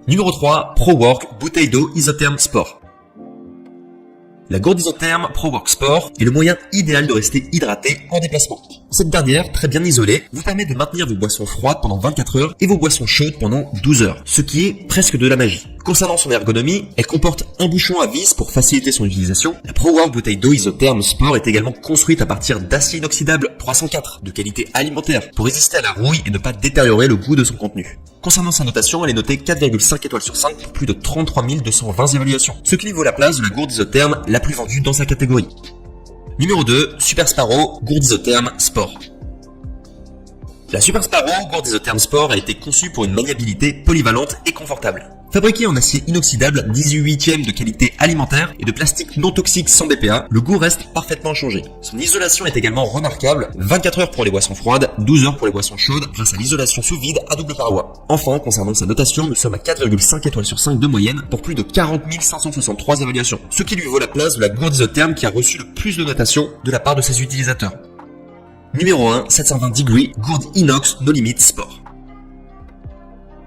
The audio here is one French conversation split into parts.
Numéro 3, ProWork bouteille d'eau isotherme sport. La gourde isotherme ProWork Sport est le moyen idéal de rester hydraté en déplacement. Cette dernière, très bien isolée, vous permet de maintenir vos boissons froides pendant 24 heures et vos boissons chaudes pendant 12 heures, ce qui est presque de la magie. Concernant son ergonomie, elle comporte un bouchon à vis pour faciliter son utilisation. La ProWork bouteille d'eau isotherme sport est également construite à partir d'acier inoxydable 304 de qualité alimentaire pour résister à la rouille et ne pas détériorer le goût de son contenu. Concernant sa notation, elle est notée 4,5 étoiles sur 5 pour plus de 33 220 évaluations, ce qui lui vaut la place de la gourde isotherme la plus vendue dans sa catégorie. Numéro 2, Super Sparrow gourde isotherme sport. La Super Sparrow gourde isotherme sport a été conçue pour une maniabilité polyvalente et confortable. Fabriquée en acier inoxydable 18e de qualité alimentaire et de plastique non toxique sans BPA, le goût reste parfaitement inchangé. Son isolation est également remarquable, 24 heures pour les boissons froides, 12 heures pour les boissons chaudes grâce à l'isolation sous vide à double paroi. Enfin, concernant sa notation, nous sommes à 4,5 étoiles sur 5 de moyenne pour plus de 40 563 évaluations, ce qui lui vaut la place de la gourde isotherme qui a reçu le plus de notations de la part de ses utilisateurs. Numéro 1, 720 degrés, gourde inox No Limit Sport.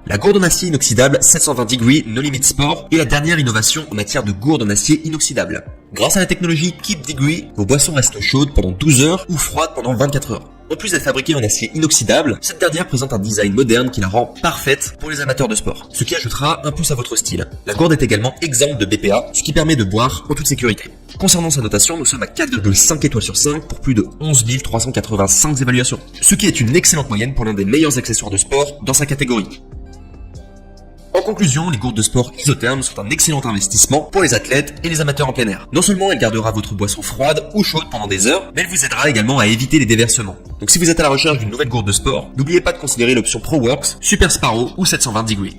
La gourde en acier inoxydable 720 degrés No Limit Sport est la dernière innovation en matière de gourde en acier inoxydable. Grâce à la technologie Keep Degree, vos boissons restent chaudes pendant 12 heures ou froides pendant 24 heures. En plus d'être fabriquée en acier inoxydable, cette dernière présente un design moderne qui la rend parfaite pour les amateurs de sport, ce qui ajoutera un plus à votre style. La gourde est également exempte de BPA, ce qui permet de boire en toute sécurité. Concernant sa notation, nous sommes à 4,5 étoiles sur 5 pour plus de 11 385 évaluations, ce qui est une excellente moyenne pour l'un des meilleurs accessoires de sport dans sa catégorie. En conclusion, les gourdes de sport isothermes sont un excellent investissement pour les athlètes et les amateurs en plein air. Non seulement elle gardera votre boisson froide ou chaude pendant des heures, mais elle vous aidera également à éviter les déversements. Donc si vous êtes à la recherche d'une nouvelle gourde de sport, n'oubliez pas de considérer l'option ProWorks, Super Sparrow ou 720 degrés.